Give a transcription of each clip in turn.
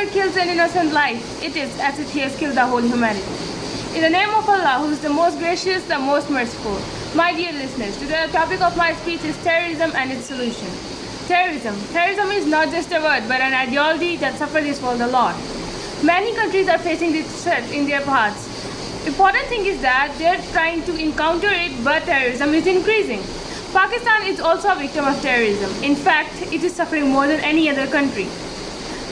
whoever kills an innocent life, it is as if he has killed the whole humanity. In the name of Allah, who is the most gracious, the most merciful. My dear listeners, today the topic of my speech is terrorism and its solution. Terrorism. Terrorism is not just a word, but an ideology that suffers is for the Lord. Many countries are facing this threat in their paths. Important thing is that they are trying to encounter it, but terrorism is increasing. Pakistan is also a victim of terrorism. In fact, it is suffering more than any other country.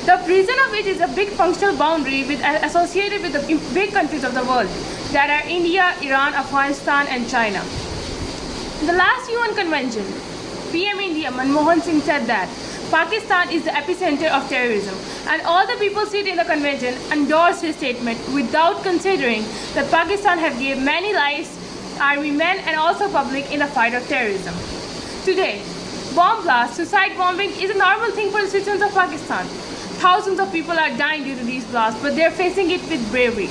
The reason of it is a big functional boundary associated with the big countries of the world that are India, Iran, Afghanistan and China. In the last UN convention, PM India Manmohan Singh said that Pakistan is the epicenter of terrorism, and all the people seated in the convention endorsed his statement without considering that Pakistan have given many lives, army men and also public in the fight of terrorism. Today, bomb blast, suicide bombing is a normal thing for the citizens of Pakistan. Thousands of people are dying due to these blasts, but they are facing it with bravery.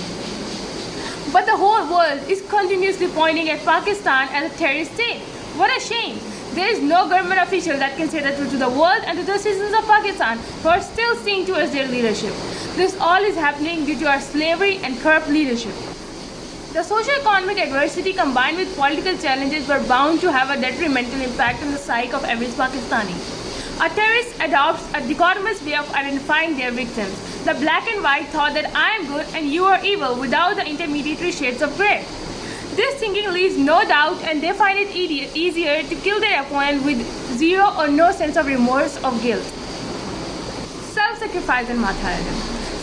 But the whole world is continuously pointing at Pakistan as a terrorist state. What a shame! There is no government official that can say the truth to the world and to the citizens of Pakistan who are still seeing towards their leadership. This all is happening due to our slavery and corrupt leadership. The socio-economic adversity combined with political challenges were bound to have a detrimental impact on the psyche of every Pakistani. A terrorist adopts a dichotomous way of identifying their victims. The black and white thought that I am good and you are evil without the intermediary shades of grey. This thinking leaves no doubt and they find it easier to kill their opponent with zero or no sense of remorse or guilt. Self-sacrifice and martyrdom.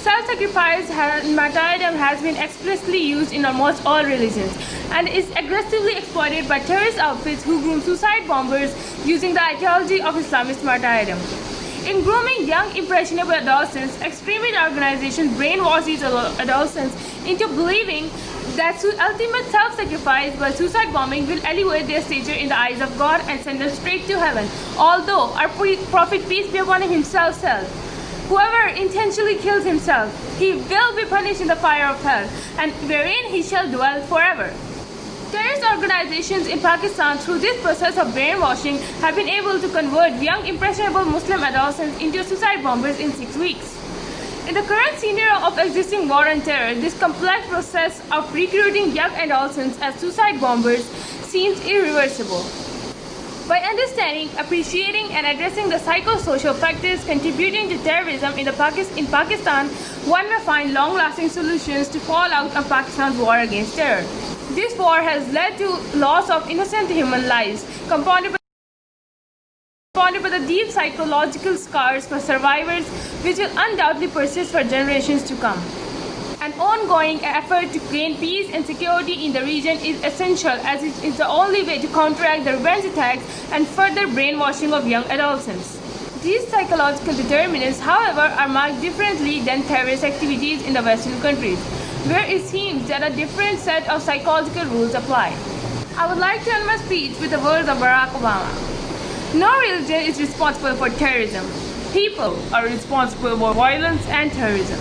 Self-sacrifice and martyrdom has been explicitly used in almost all religions and is aggressively exploited by terrorist outfits who groom suicide bombers using the ideology of Islamist martyrdom. In grooming young impressionable adolescents, extremist organizations brainwash these adolescents into believing that ultimate self-sacrifice by suicide bombing will elevate their stature in the eyes of God and send them straight to heaven. Although our Prophet, peace be upon him, himself said, whoever intentionally kills himself, he will be punished in the fire of hell, and wherein he shall dwell forever. Terrorist organizations in Pakistan, through this process of brainwashing, have been able to convert young impressionable Muslim adolescents into suicide bombers in 6 weeks. In the current scenario of existing war and terror, this complex process of recruiting young adolescents as suicide bombers seems irreversible. By understanding, appreciating and addressing the psychosocial factors contributing to terrorism in Pakistan, one may find long-lasting solutions to fallout of Pakistan's war against terror. This war has led to loss of innocent human lives, compounded by the deep psychological scars for survivors, which will undoubtedly persist for generations to come. An ongoing effort to gain peace and security in the region is essential, as it is the only way to counteract the revenge attacks and further brainwashing of young adolescents. These psychological determinants, however, are marked differently than terrorist activities in the Western countries, where it seems that a different set of psychological rules apply. I would like to end my speech with the words of Barack Obama. No religion is responsible for terrorism. People are responsible for violence and terrorism.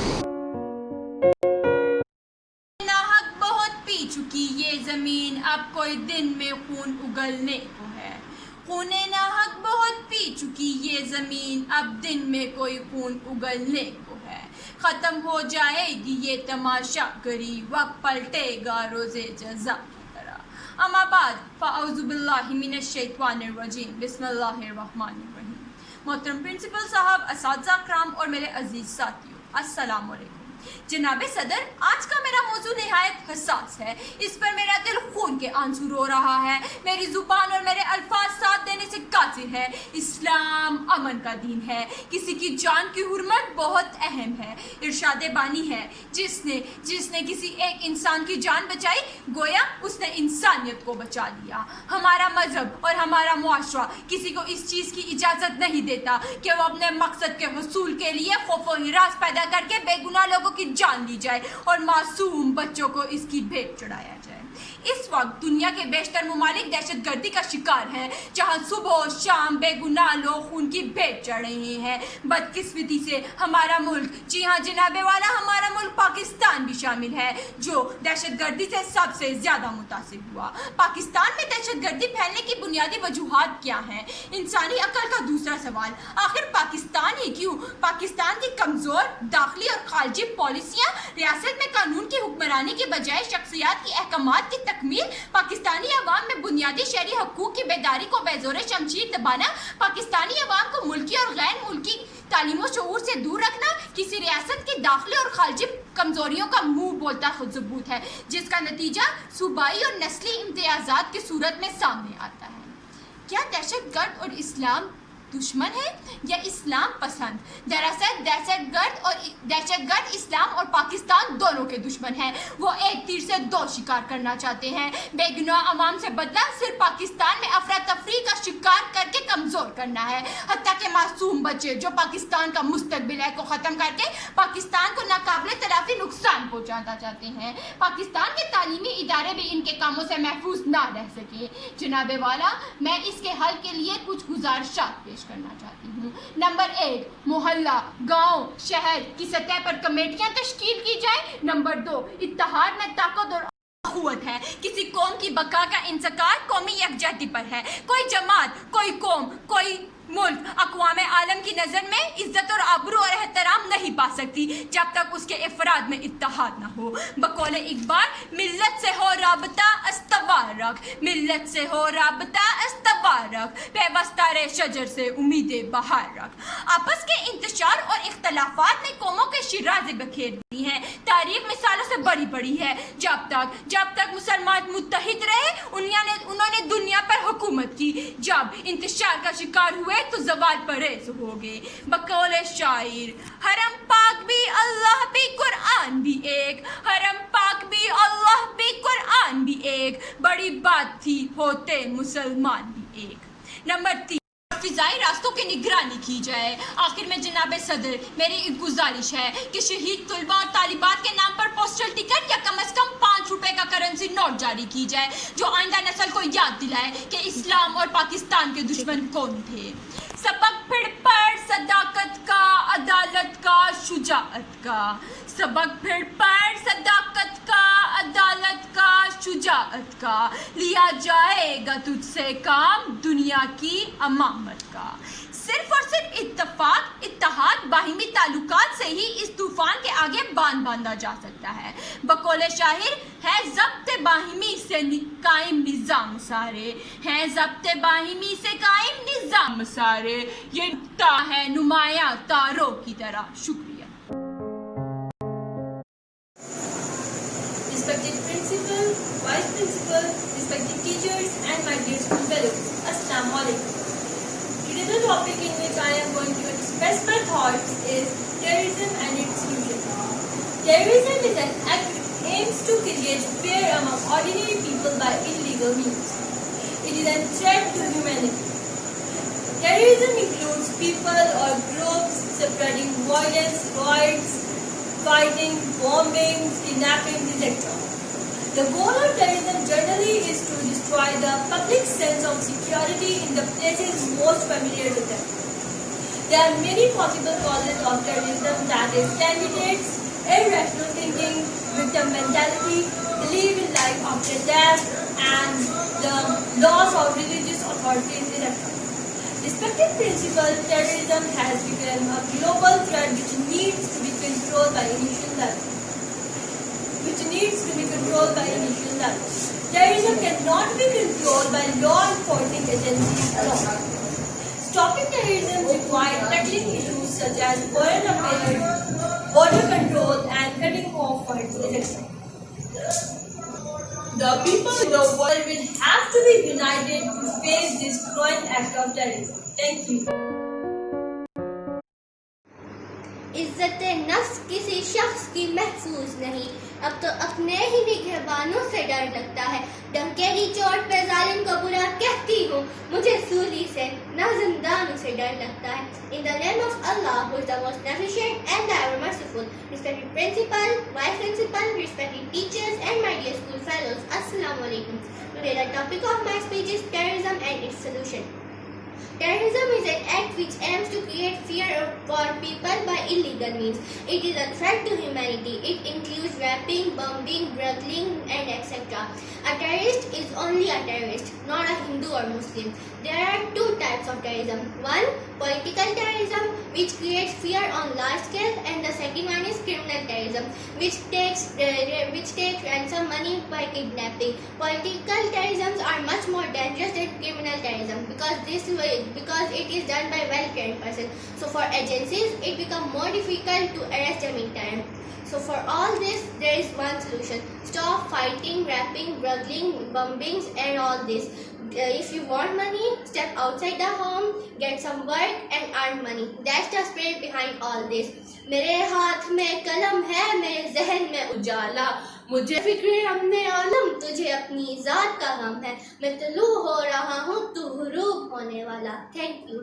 नाहक बहुत P चुकी ये ज़मीन, अब कोई दिन में खून उगलने को है. खूने नाहक बहुत पी चुकी ये ज़मीन, अब दिन में कोई खून उगलने को है. ख़त्म हो जाएगी ये तमाशा गरी, वक्त पलटेगा रोज़े जज़ा की तरह. अम्मा बाद फ़अऊज़ु बिल्लाहि मिनश्शैतानिर रजीम, बिस्मिल्लाहिर्रहमानिर्रहीम. मोहतरम प्रिंसिपल साहब, असातिज़ा कराम और मेरे अजीज़ साथियों, अस्सलाम वालेकुम. जनाब सदर, आज का मेरा मौजू निहायत हसास है. इस पर मेरा दिल खून के आंसू रो रहा है. मेरी जुबान और मेरे अल्फाज साथ देने से काजिर है. इस्लाम अमन का दीन है. किसी की जान की हुर्मत बहुत अहम है. इरशाद बानी है, जिसने किसी एक इंसान की जान बचाई, गोया उसने इंसानियत को बचा लिया. हमारा मजहब और हमारा मुआशरा किसी को इस चीज़ की इजाज़त नहीं देता कि वो अपने मकसद के हसूल के लिए खौफ व हिरास पैदा करके बेगुनाह लोगों کی جان لی جائے اور معصوم بچوں کو اس کی بھیٹ چڑھایا جائے. اس وقت دنیا کے بیشتر ممالک دہشت گردی کا شکار ہیں, جہاں صبح و شام بے گناہ لوگ خون کی بھیٹ چڑھ رہے ہیں. بدقسمتی سے ہمارا ملک, جی ہاں جناب والا, ہمارا ملک پاکستان بھی شامل ہے, جو دہشت گردی سے سب سے زیادہ متاثر ہوا. پاکستان میں دہشت گردی پھیلنے کی بنیادی وجوہات کیا ہیں؟ انسانی عقل کا دوسرا سوال, آخر پاکستان ہی کیوں؟ پاکستان کی کمزور داخلی اور خارجی پالیسیاں, ریاست میں قانون کی حکمرانی کے بجائے شخصیات کی احکامات کی تکمیل, پاکستانی عوام میں بنیادی شہری حقوق کی بیداری کو بے زور شمشیر دبانا, پاکستانی عوام کو ملکی اور غیر ملکی تعلیم و شعور سے دور رکھنا, کسی ریاست کی داخلی اور خارجی کمزوریوں کا منہ بولتا خود ثبوت ہے, جس کا نتیجہ صوبائی اور نسلی امتیازات کی صورت میں سامنے آتا ہے. کیا دہشت گرد اور اسلام دشمن ہے یا اسلام پسند؟ دراصل دہشت گرد اسلام اور پاکستان دونوں کے دشمن ہیں. وہ ایک تیر سے دو شکار کرنا چاہتے ہیں. بے گناہ عوام سے بدلہ صرف پاکستان میں افراتفری کا شکار کر کے کمزور کرنا ہے, حتیٰ کہ معصوم بچے جو پاکستان کا مستقبل ہے کو ختم کر کے پاکستان کو ناقابل تلافی نقصان پہنچانا چاہتے ہیں. پاکستان کے تعلیمی ادارے بھی ان کے کاموں سے محفوظ نہ رہ سکے. جناب والا, میں اس کے حل کے لیے کچھ گزارشات پیش کرنا چاہتی ہوں. نمبر 1, محلہ, گاؤں, شہر کی سطح پر کمیٹیاں تشکیل کی جائیں. نمبر 2, اتحاد میں طاقت اور قوت ہے. کسی قوم کی بقا کا انحصار قومی یکجہتی پر ہے. کوئی جماعت, کوئی قوم, کوئی ملک اقوام عالم کی نظر میں عزت اور آبرو اور احترام نہیں پا سکتی جب تک اس کے افراد میں اتحاد نہ ہو. بقول اقبال, ملت سے ہو رابطہ استوار رکھ, ملت سے ہو رابطہ استوار رکھ, پیوستہ رے شجر سے امید بہار رکھ. آپس کے انتشار اور اختلافات نے قوموں کے شیرازے بکھیر دی ہیں. تاریخ مثالوں سے بڑی بڑی ہے. جب تک مسلمان متحد رہے انہوں نے دنیا پر حکومت کی. جب انتشار کا شکار ہوئے تو زوال پریز ہو گئے. بقول شاعر, حرم پاک بھی اللہ بھی قرآن بھی ایک, حرم پاک بھی اللہ بھی قرآن بھی ایک, بڑی بات تھی ہوتے مسلمان بھی ایک. نمبر 3, فضائی راستوں کی نگرانی کی جائے. آخر میں جناب صدر, میری ایک گزارش ہے کہ شہید طلبہ اور طالبات کے نام پر پوسٹل ٹکٹ یا کم از کم 5 روپے کا کرنسی نوٹ جاری کی جائے, جو آئندہ نسل کو یاد دلائے کہ اسلام اور پاکستان کے دشمن کون تھے. سبق پھر پڑھ صداقت کا, عدالت کا, شجاعت کا. سبق پھر پڑھ صداقت کا, عدالت کا, شجاعت کا. لیا جائے گا تجھ سے کام دنیا کی امامت کا. صرف اور صرف اتفاق, اتحاد, باہمی تعلقات سے ہی اس طوفان کے آگے باندھا جا سکتا ہے. بقول شاعر, ہے ضبط باہمی سے قائم نظام سارے, ہے ضبط باہمی سے قائم نظام سارے. یہ نکتہ ہے نمایاں تاروں کی طرح. شکریہ. Respected principal, vice principal, respected teachers and my dear school fellows, Assalamu alaikum. Today the topic in which I am going to express my thoughts is terrorism and its solution. Terrorism is an act which aims to create fear among ordinary people by illegal means. It is a threat to humanity. Terrorism includes people or groups spreading violence, riots, fighting, bombing, kidnapping, etc. The goal of terrorism generally is to destroy the public sense of security in the places most familiar with them. There are many possible causes of terrorism, that is, candidates, irrational thinking, victim mentality, belief in life after death, and the loss of religious authorities, etc. Respected principle, terrorism has become a global threat which needs to be controlled by initial level. Terrorism cannot be controlled by law enforcing agencies alone. Stopping terrorism requires tackling issues such as foreign affairs, border control, and cutting off funds, etc. The people in the world will have to be united to face this cruel act of terrorism. Thank you. عزت نفس کسی شخص کی محفوظ نہیں, اب تو اپنے ہی نگہبانوں سے ڈر لگتا ہے. ڈنکے کی چوٹ پہ ظالم کو برا کہتی ہو, مجھے سولی سے نہ زندانوں سے ڈر لگتا ہے. In the name of Allah, who is the most beneficent and the ever merciful. Respected principal, vice principal, respected teachers and my dear school fellows, Assalamu alaikum. Today the topic of my speech is terrorism and its solution. Terrorism is an act which aims to create fear for people by illegal means. It is a threat to humanity. It includes raping, bombing, burgling, and etc. A terrorist is only a terrorist, not a Hindu or Muslim. There are two types of terrorism. One, political terrorism, which creates fear on large scale, and the second one is criminal terrorism, which takes ransom money by kidnapping. Political terrorisms are much more dangerous than criminal terrorism because it is done by well-trained person. So for agencies, it becomes more difficult to arrest them in time. So for all this, there is one solution. Stop fighting, rapping, burgling, bombings and all this. If you want money, step outside the home, get some work and earn money. That's the spirit behind all this. میرے ہاتھ میں قلم ہے، میرے ذہن میں اجالا، مجھے فکر ہم نے عالم، تجھے اپنی ذات کا غم ہے، میں طلوع ہو رہا ہوں تو غروب ہونے والا. Thank you.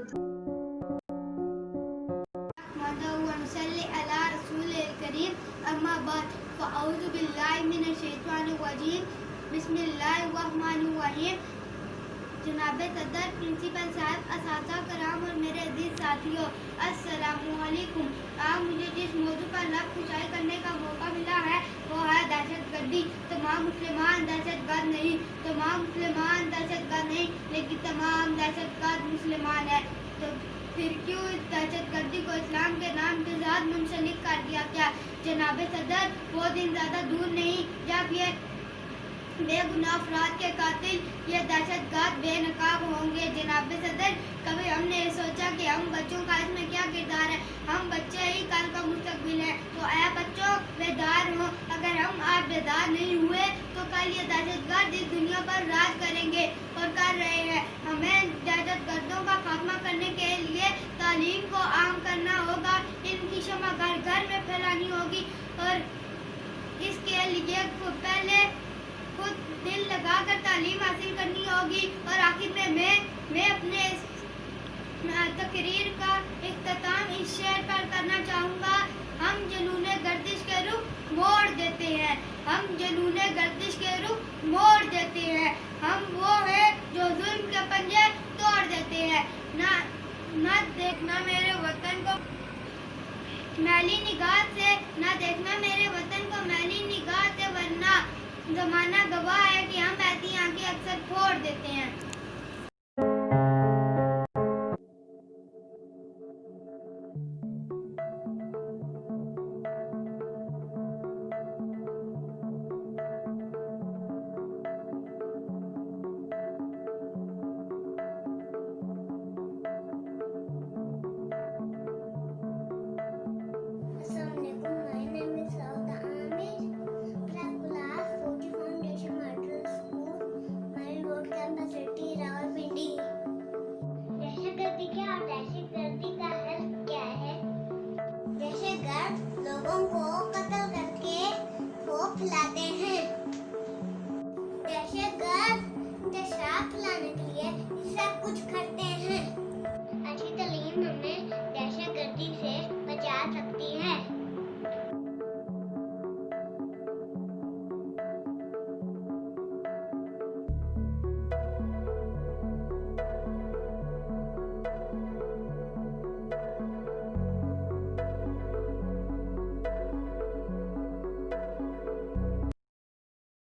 ونصلي على رسول الكريم أما بعد فأعوذ بالله من الشيطان الرجيم بسم الله الرحمن الرحيم. جناب صدر، پرنسپل صاحب، اساتذہ کرام اور میرے عزیز ساتھیوں، السلام علیکم. آج مجھے جس موضوع پر لب کشائی کرنے کا موقع ملا ہے وہ ہے دہشت گردی. تمام مسلمان دہشت گرد نہیں، تمام مسلمان دہشت گرد نہیں، لیکن تمام دہشت گرد مسلمان ہیں. تو پھر کیوں اس دہشت گردی کو اسلام کے نام کے ساتھ منسلک کر دیا گیا؟ جناب صدر، وہ دن زیادہ دور نہیں جب یہ بے گناہ افراد کے قاتل یہ دہشت گرد بے نقاب ہوں گے. جناب صدر، کبھی ہم نے سوچا کہ ہم بچوں کا اس میں کیا کردار ہے؟ ہم بچے ہی کل کا مستقبل ہیں. تو اے بچوں، بیدار ہوں. اگر ہم آج بیدار نہیں ہوئے تو کل یہ دہشت گرد اس دنیا پر راج کریں گے اور کر رہے ہیں. ہمیں دہشت گردوں کا خاتمہ کرنے کے لیے تعلیم کو عام کرنا ہوگا. ان کی شمع گھر گھر میں پھیلانی ہوگی اور اس کے لیے پہلے خود دل لگا کر تعلیم حاصل کرنی ہوگی. اور آخر میں اپنے تقریر کا اختتام اس شعر پر کرنا چاہوں گا. ہم جنون گردش کے رخ موڑ دیتے ہیں، ہم جنون گردش کے رخ موڑ دیتے ہیں. ہم وہ ہیں جو ظلم کے پنجے توڑ دیتے ہیں. نہ دیکھنا میرے وطن کو میلی نگاہ سے، نہ دیکھنا میرے وطن کو میلی نگاہ سے، ورنہ زمانہ گواہ ہے کہ ہم ایسی آنکھیں اکثر پھوڑ دیتے ہیں.